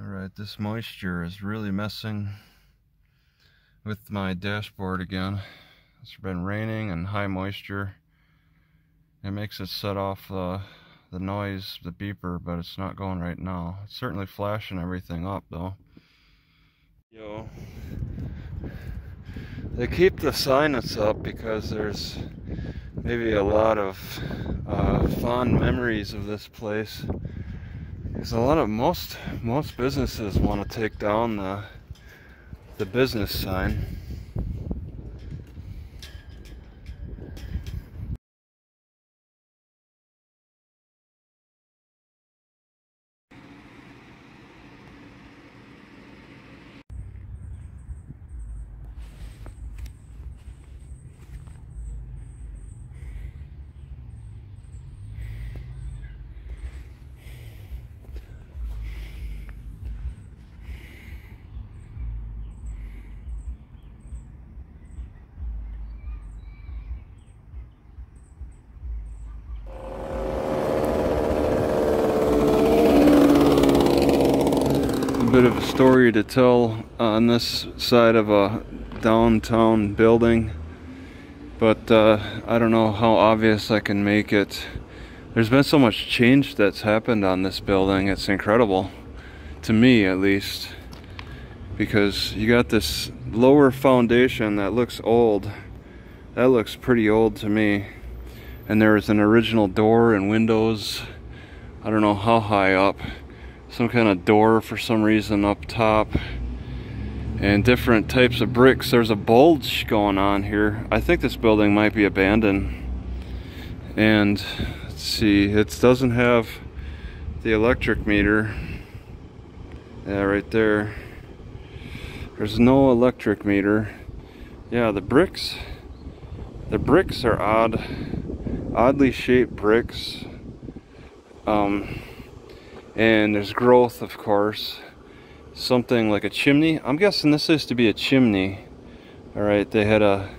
Alright, this moisture is really messing with my dashboard again. It's been raining and high moisture. It makes it set off the noise, the beeper, but it's not going right now. It's certainly flashing everything up though. Yo, they keep the signage up because there's maybe a lot of fond memories of this place. There's a lot of most businesses want to take down the business sign. Bit of a story to tell on this side of a downtown building, but I don't know how obvious I can make it. There's been so much change that's happened on this building. It's incredible, to me at least, because you got this lower foundation that looks old. That looks pretty old to me, and there's an original door and windows, I don't know how high up, some kind of door for some reason up top, and different types of bricks. There's a bulge going on here. I think this building might be abandoned. And let's see, it doesn't have the electric meter. Yeah, right there. There's no electric meter. Yeah, the bricks are oddly shaped bricks. And there's growth, of course. Something like a chimney. I'm guessing this used to be a chimney. Alright, they had a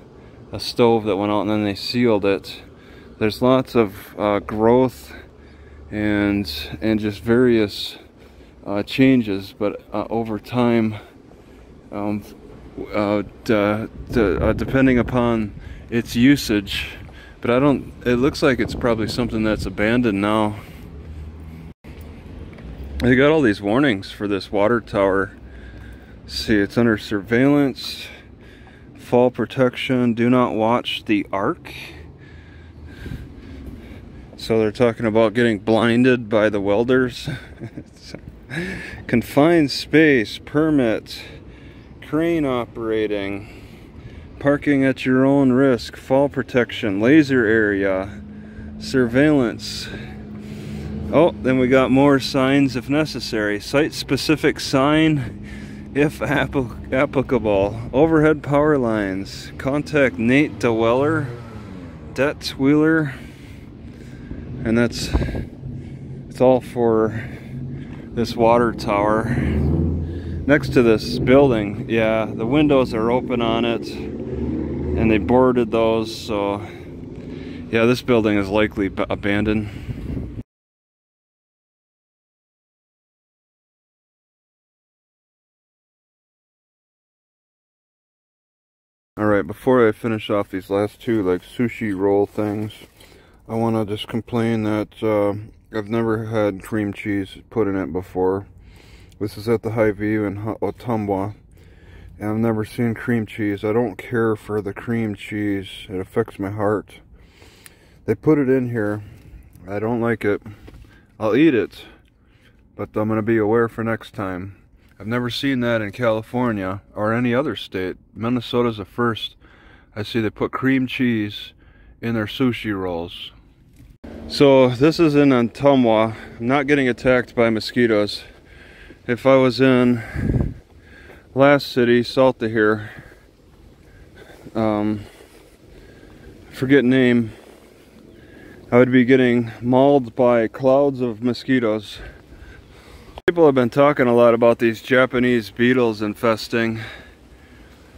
stove that went out and then they sealed it. There's lots of growth and just various changes, but over time, depending upon its usage. But it looks like it's probably something that's abandoned now. They got all these warnings for this water tower. See, it's under surveillance, fall protection, do not watch the arc. So they're talking about getting blinded by the welders. Confined space, permit, crane operating, parking at your own risk, fall protection, laser area, surveillance. Oh, then we got more signs if necessary. Site-specific sign if applicable. Overhead power lines. Contact Nate DeWeller, Det Wheeler. And it's all for this water tower. Next to this building, yeah, the windows are open on it. And they boarded those, so yeah, this building is likely abandoned. Alright, before I finish off these last two like sushi roll things, I want to just complain that I've never had cream cheese put in it before. This is at the Hy-Vee in Ottumwa, and I've never seen cream cheese. I don't care for the cream cheese. It affects my heart. They put it in here. I don't like it. I'll eat it, but I'm going to be aware for next time. I've never seen that in California or any other state. Minnesota's the first I see they put cream cheese in their sushi rolls. So this is in Ottumwa. I'm not getting attacked by mosquitoes. If I was in last city, south of here, forget name, I would be getting mauled by clouds of mosquitoes. People have been talking a lot about these Japanese beetles infesting.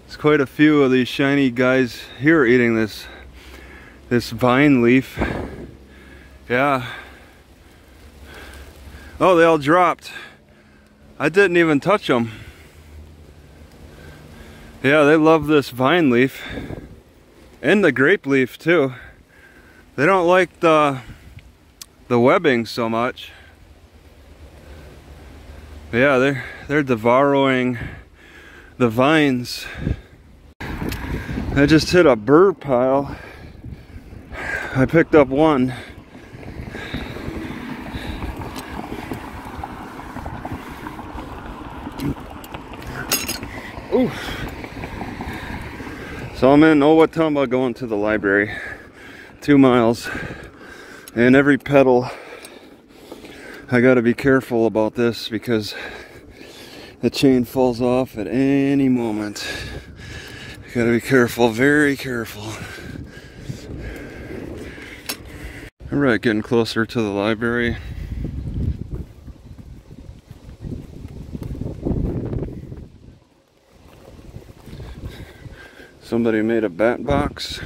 There's quite a few of these shiny guys here eating this vine leaf. Yeah. Oh, they all dropped. I didn't even touch them. Yeah, they love this vine leaf and the grape leaf too. They don't like the webbing so much. But yeah, they're devouring the vines. I just hit a burr pile. I picked up one. Oof. So I'm in Owatonna going to the library. 2 miles. And every pedal, I gotta be careful about this because the chain falls off at any moment. You gotta be careful, very careful. Alright, getting closer to the library. Somebody made a bat box.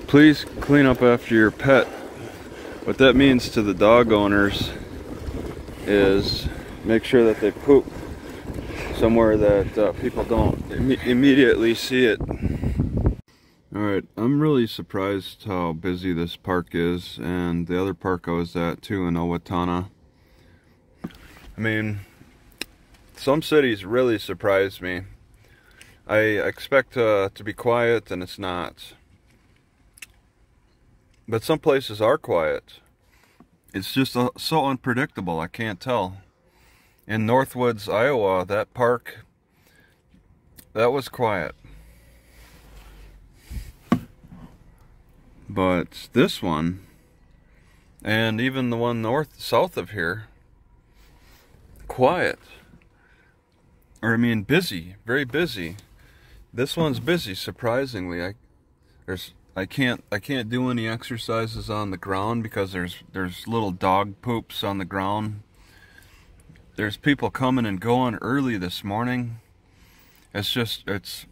Please clean up after your pet. What that means to the dog owners is make sure that they poop somewhere that people don't immediately see it. Alright, I'm really surprised how busy this park is, and the other park I was at too in Owatonna. I mean, some cities really surprised me. I expect to be quiet, and it's not. But some places are quiet. It's just so unpredictable, I can't tell. In Northwoods, Iowa, that park, that was quiet. But this one, and even the one south of here, quiet. or I mean busy, very busy. This one's busy, surprisingly. I can't do any exercises on the ground because there's little dog poops on the ground. There's people coming and going early this morning. It's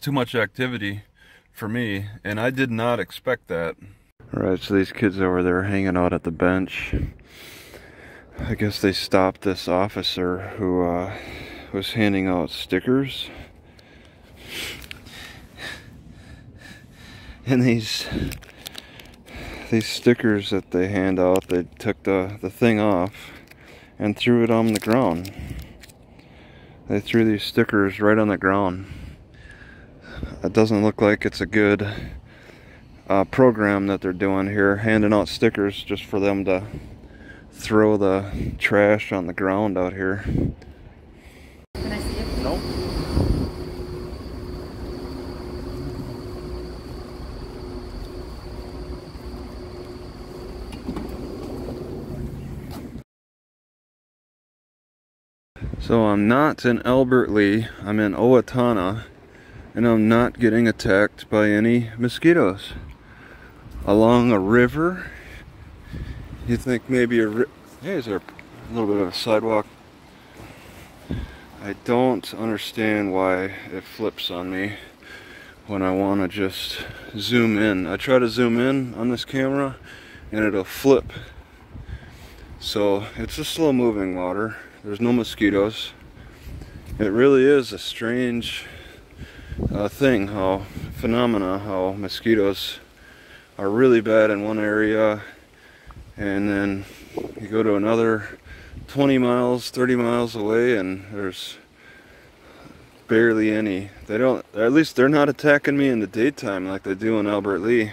too much activity for me, and I did not expect that. Alright, so these kids over there hanging out at the bench. I guess they stopped this officer who was handing out stickers. And these stickers that they hand out, they took the thing off and threw it on the ground. They threw these stickers right on the ground. It doesn't look like it's a good program that they're doing here, handing out stickers just for them to throw the trash on the ground out here. Can I see it? Nope. So I'm not in Albert Lea, I'm in Owatonna, and I'm not getting attacked by any mosquitoes. Along a river, you think maybe hey, is there a little bit of a sidewalk? I don't understand why it flips on me when I want to just zoom in. I try to zoom in on this camera and it'll flip. So it's a slow moving water. There's no mosquitoes. It really is a strange phenomena, how mosquitoes are really bad in one area and then you go to another 20 miles, 30 miles away and there's barely any. At least they're not attacking me in the daytime like they do in Albert Lea.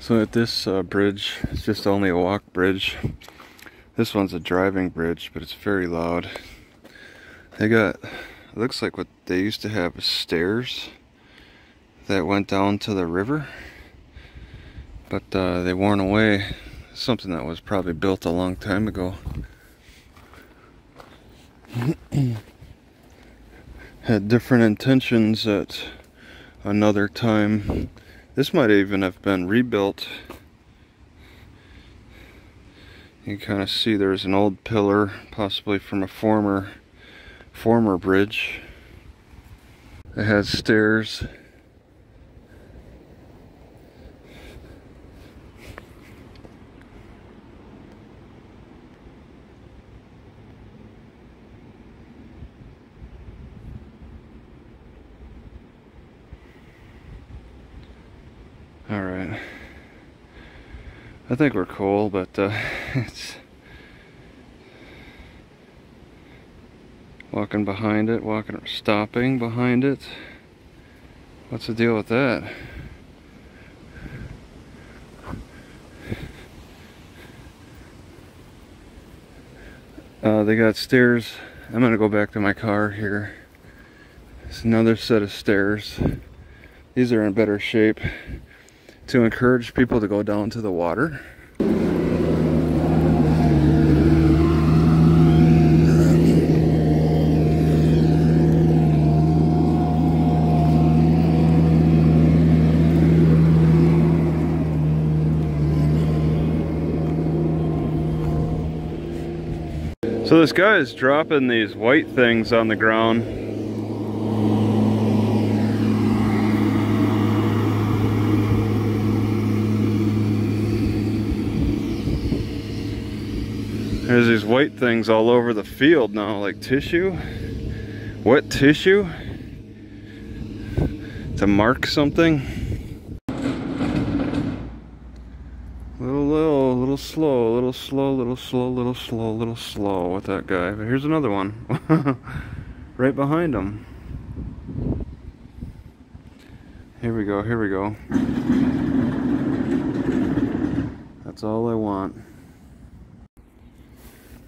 So at this bridge, it's just only a walk bridge. This one's a driving bridge, but it's very loud. They got, it looks like what they used to have is stairs that went down to the river, but they worn away. Something that was probably built a long time ago. Had different intentions at another time. This might even have been rebuilt. You can kind of see there's an old pillar, possibly from a former bridge. It has stairs. Alright, I think we're cool, but it's walking behind it, stopping behind it. What's the deal with that? They got stairs. I'm gonna go back to my car here. It's another set of stairs. These are in better shape to encourage people to go down to the water. So this guy is dropping these white things on the ground. There's these white things all over the field now, like tissue, wet tissue, to mark something. Little slow with that guy. But here's another one, right behind him. Here we go, here we go. That's all I want.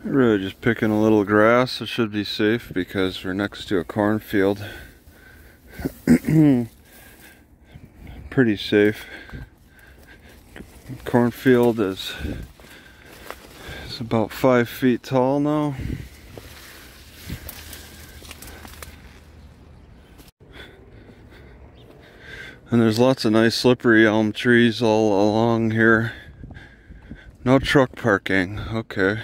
I'm really just picking a little grass. It should be safe because we're next to a cornfield. Pretty safe. Cornfield is about 5 feet tall now. And there's lots of nice slippery elm trees all along here. No truck parking, okay.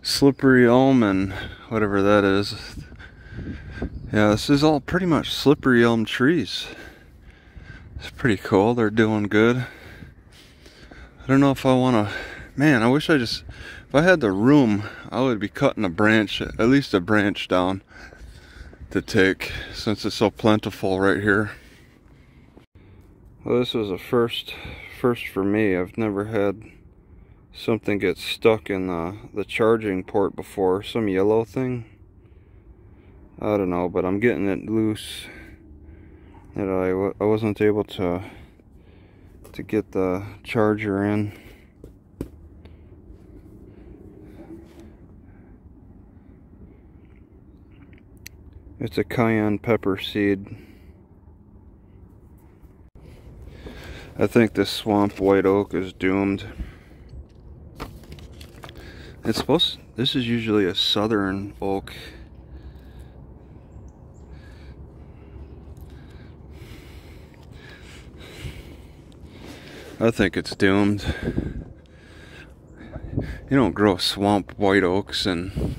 Slippery elm and whatever that is. Yeah, this is all pretty much slippery elm trees. It's pretty cool, they're doing good. I don't know if I wanna, man, I wish if I had the room, I would be cutting a branch, at least a branch down to take, since it's so plentiful right here. Well, this was a first for me. I've never had something get stuck in the charging port before. Some yellow thing. I don't know, but I'm getting it loose. And I wasn't able to get the charger in. It's a cayenne pepper seed. I think this swamp white oak is doomed. This is usually a southern oak. I think it's doomed. You don't grow swamp white oaks in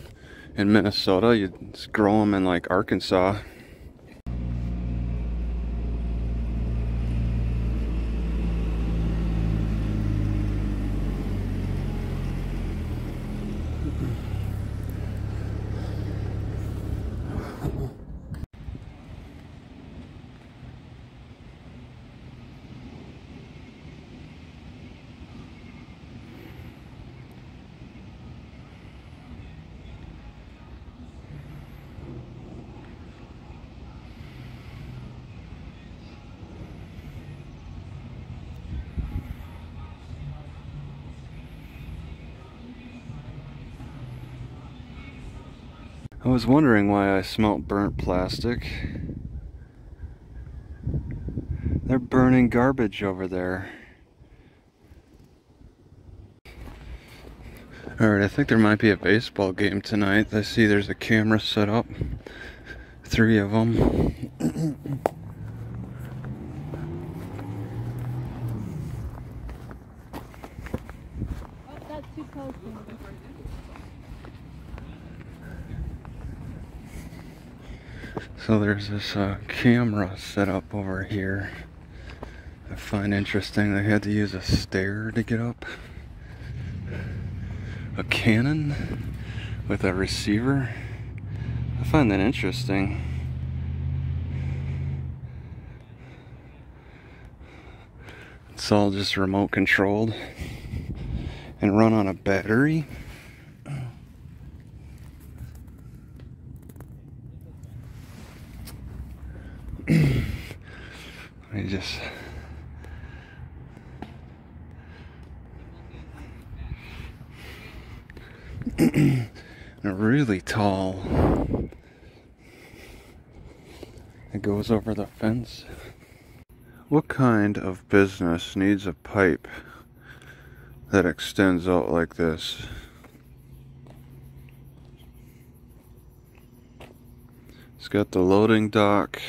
Minnesota. You just grow them in like Arkansas. I was wondering why I smelt burnt plastic. They're burning garbage over there. Alright, I think there might be a baseball game tonight. I see there's a camera set up. 3 of them. Oh, that's too close. So there's this camera set up over here. I find interesting they had to use a stair to get up. A cannon with a receiver. I find that interesting. It's all just remote controlled and run on a battery. Let me just really tall. It goes over the fence. What kind of business needs a pipe that extends out like this? It's got the loading dock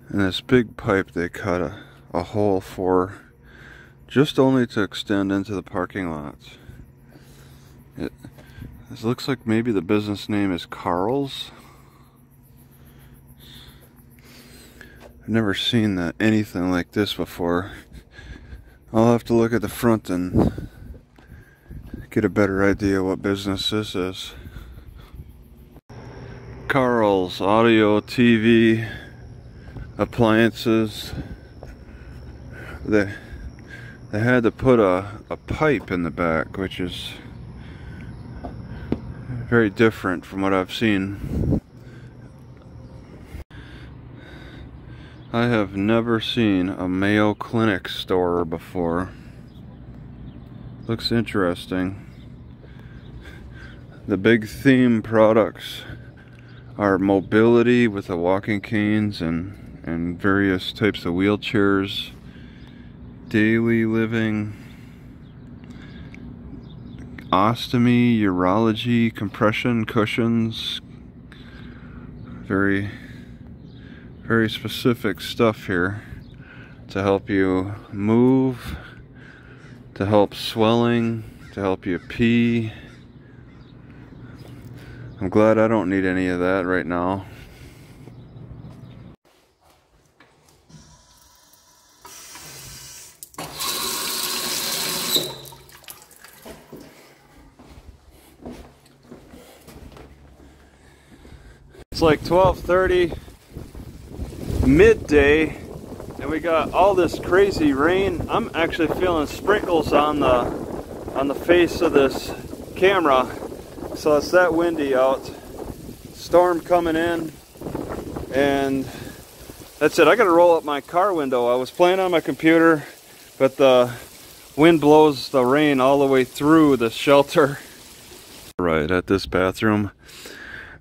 and this big pipe they cut a hole for, just only to extend into the parking lots. This looks like maybe the business name is Carl's. I've never seen anything like this before. I'll have to look at the front and get a better idea what business this is. Carl's audio, TV, appliances. They had to put a pipe in the back, which is very different from what I've seen. I have never seen a Mayo Clinic store before. Looks interesting. The big theme products are mobility with the walking canes and various types of wheelchairs, daily living, ostomy, urology, compression cushions. Very specific stuff here to help you move, to help swelling, to help you pee. I'm glad I don't need any of that right now. It's like 12:30, midday, and we got all this crazy rain. I'm actually feeling sprinkles on the face of this camera. So it's that windy out. Storm coming in, and that's it. I gotta roll up my car window. I was playing on my computer, but the wind blows the rain all the way through the shelter. Right at this bathroom,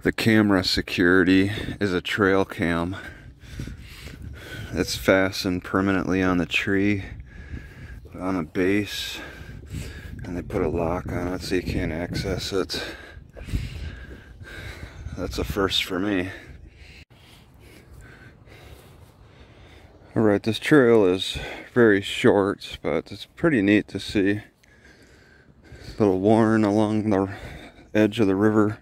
the camera security is a trail cam. It's fastened permanently on the tree, on a base, and they put a lock on it so you can't access it. That's a first for me. Alright, this trail is very short, but it's pretty neat to see. It's a little worn along the edge of the river,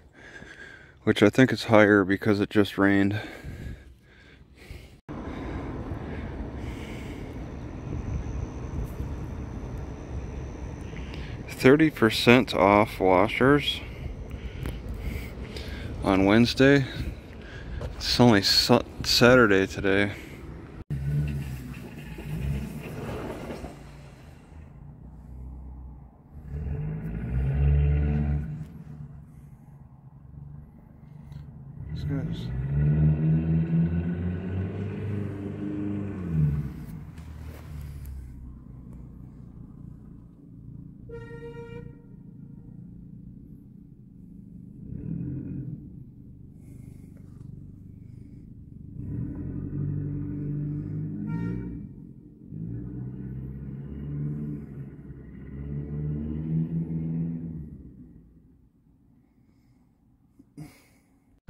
which I think is higher because it just rained. $30% off washers on Wednesday. It's only Saturday today. These guys.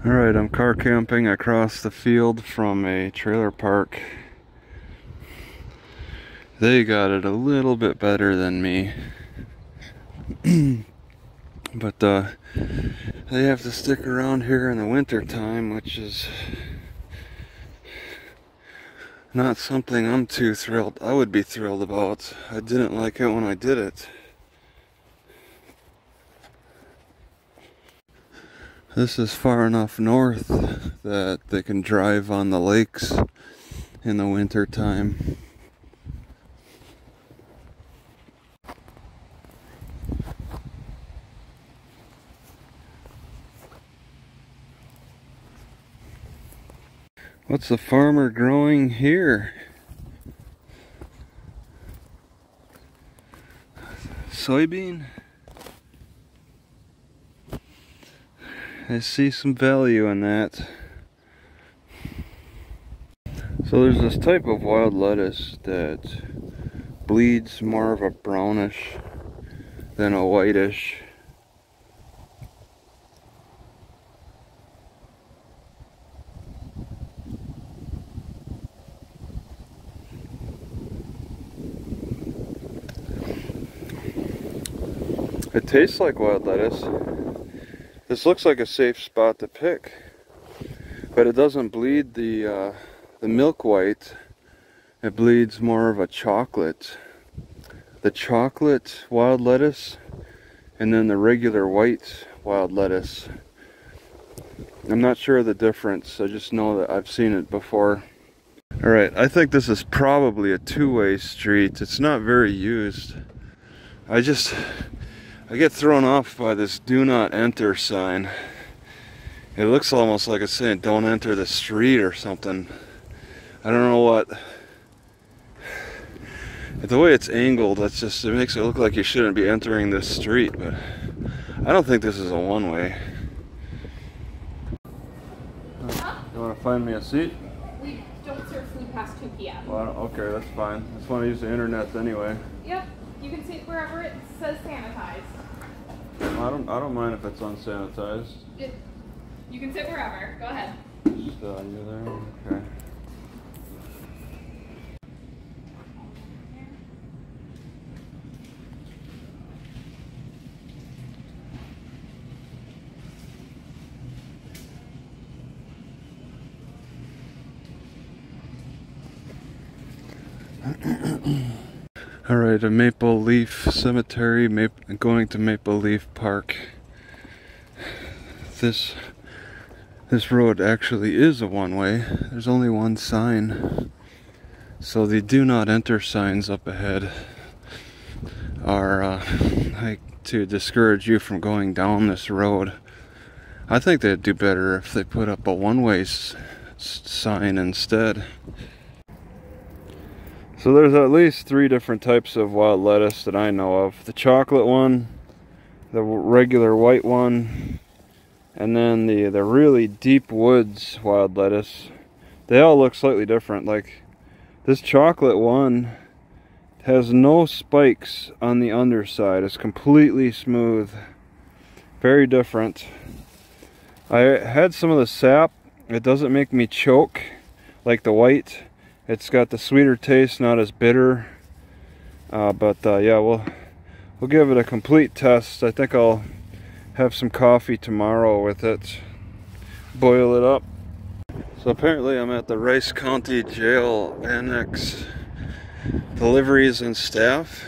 Alright, I'm car camping across the field from a trailer park. They got it a little bit better than me. But they have to stick around here in the winter time, which is not something I'm too thrilled. I would be thrilled about. I didn't like it when I did it. This is far enough north that they can drive on the lakes in the winter time. What's the farmer growing here? Soybean? I see some value in that. So there's this type of wild lettuce that bleeds more of a brownish than a whitish. It tastes like wild lettuce. This looks like a safe spot to pick, but it doesn't bleed the milk white. It bleeds more of a chocolate. The chocolate wild lettuce and then the regular white wild lettuce. I'm not sure of the difference. I just know that I've seen it before. Alright, I think this is probably a two-way street. It's not very used. I get thrown off by this do not enter sign. It looks almost like it's saying don't enter the street or something. I don't know what. The way it's angled, that's just, it makes it look like you shouldn't be entering this street, but I don't think this is a one-way. You want to find me a seat? We don't serve food past 2 p.m. Well, okay, that's fine. I just want to use the internet anyway. Yep, you can sit wherever it says sanitized. I don't mind if it's unsanitized. You can sit wherever. Go ahead. Just you there? Okay. All right, a Maple Leaf Cemetery, going to Maple Leaf Park. This road actually is a one-way. There's only one sign. So the do not enter signs up ahead are like to discourage you from going down this road. I think they'd do better if they put up a one-way sign instead. So there's at least 3 different types of wild lettuce that I know of. The chocolate one, the regular white one, and then the really deep woods wild lettuce. They all look slightly different. Like this chocolate one has no spikes on the underside. It's completely smooth. Very different. I had some of the sap. It doesn't make me choke like the white. It's got the sweeter taste, not as bitter. Yeah, we'll give it a complete test. I think I'll have some coffee tomorrow with it. Boil it up. So apparently I'm at the Rice County Jail Annex Deliveries and Staff.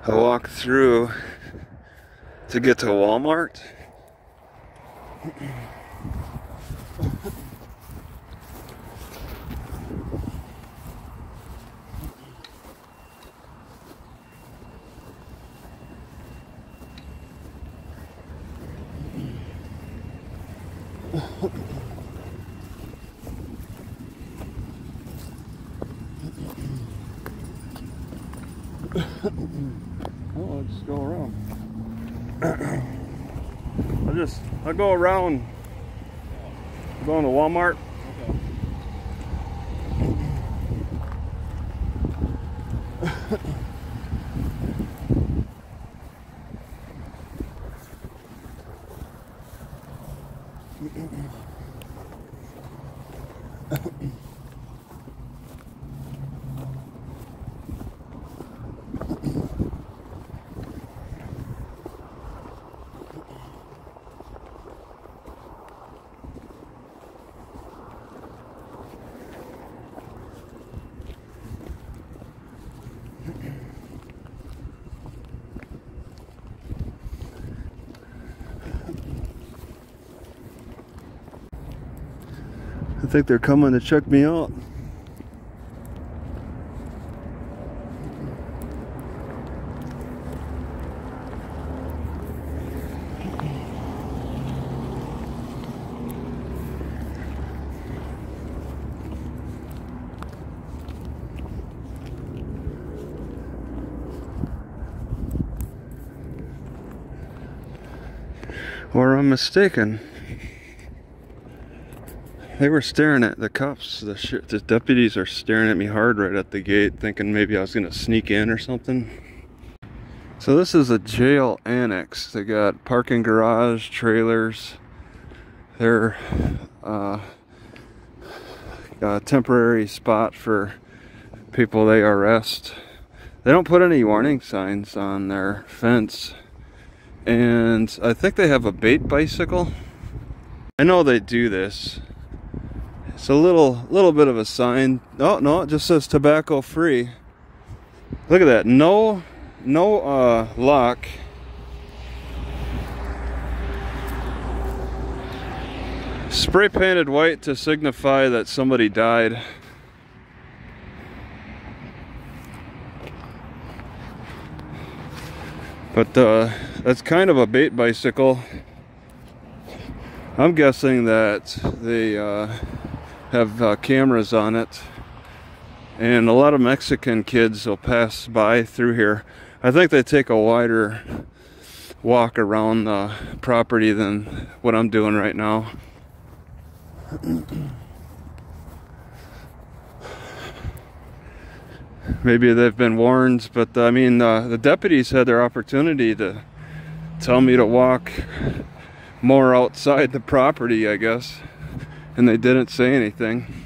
I walked through to get to Walmart. Oh, I'll just go around. I'll go around. I'm going to Walmart. Okay. I think they're coming to check me out. Or I'm mistaken. They were staring at the cops. The deputies are staring at me hard right at the gate, thinking maybe I was gonna sneak in or something. So this is a jail annex. They got parking garage, trailers. They're a temporary spot for people they arrest. They don't put any warning signs on their fence. And I think they have a bait bicycle. I know they do this. It's a little bit of a sign. Oh no, it just says tobacco free. Look at that. No lock. Spray painted white to signify that somebody died. But that's kind of a bait bicycle. I'm guessing that they have cameras on it. And a lot of Mexican kids will pass by through here. I think they take a wider walk around the property than what I'm doing right now. Maybe they've been warned, but I mean, the deputies had their opportunity to tell me to walk more outside the property, I guess, and they didn't say anything.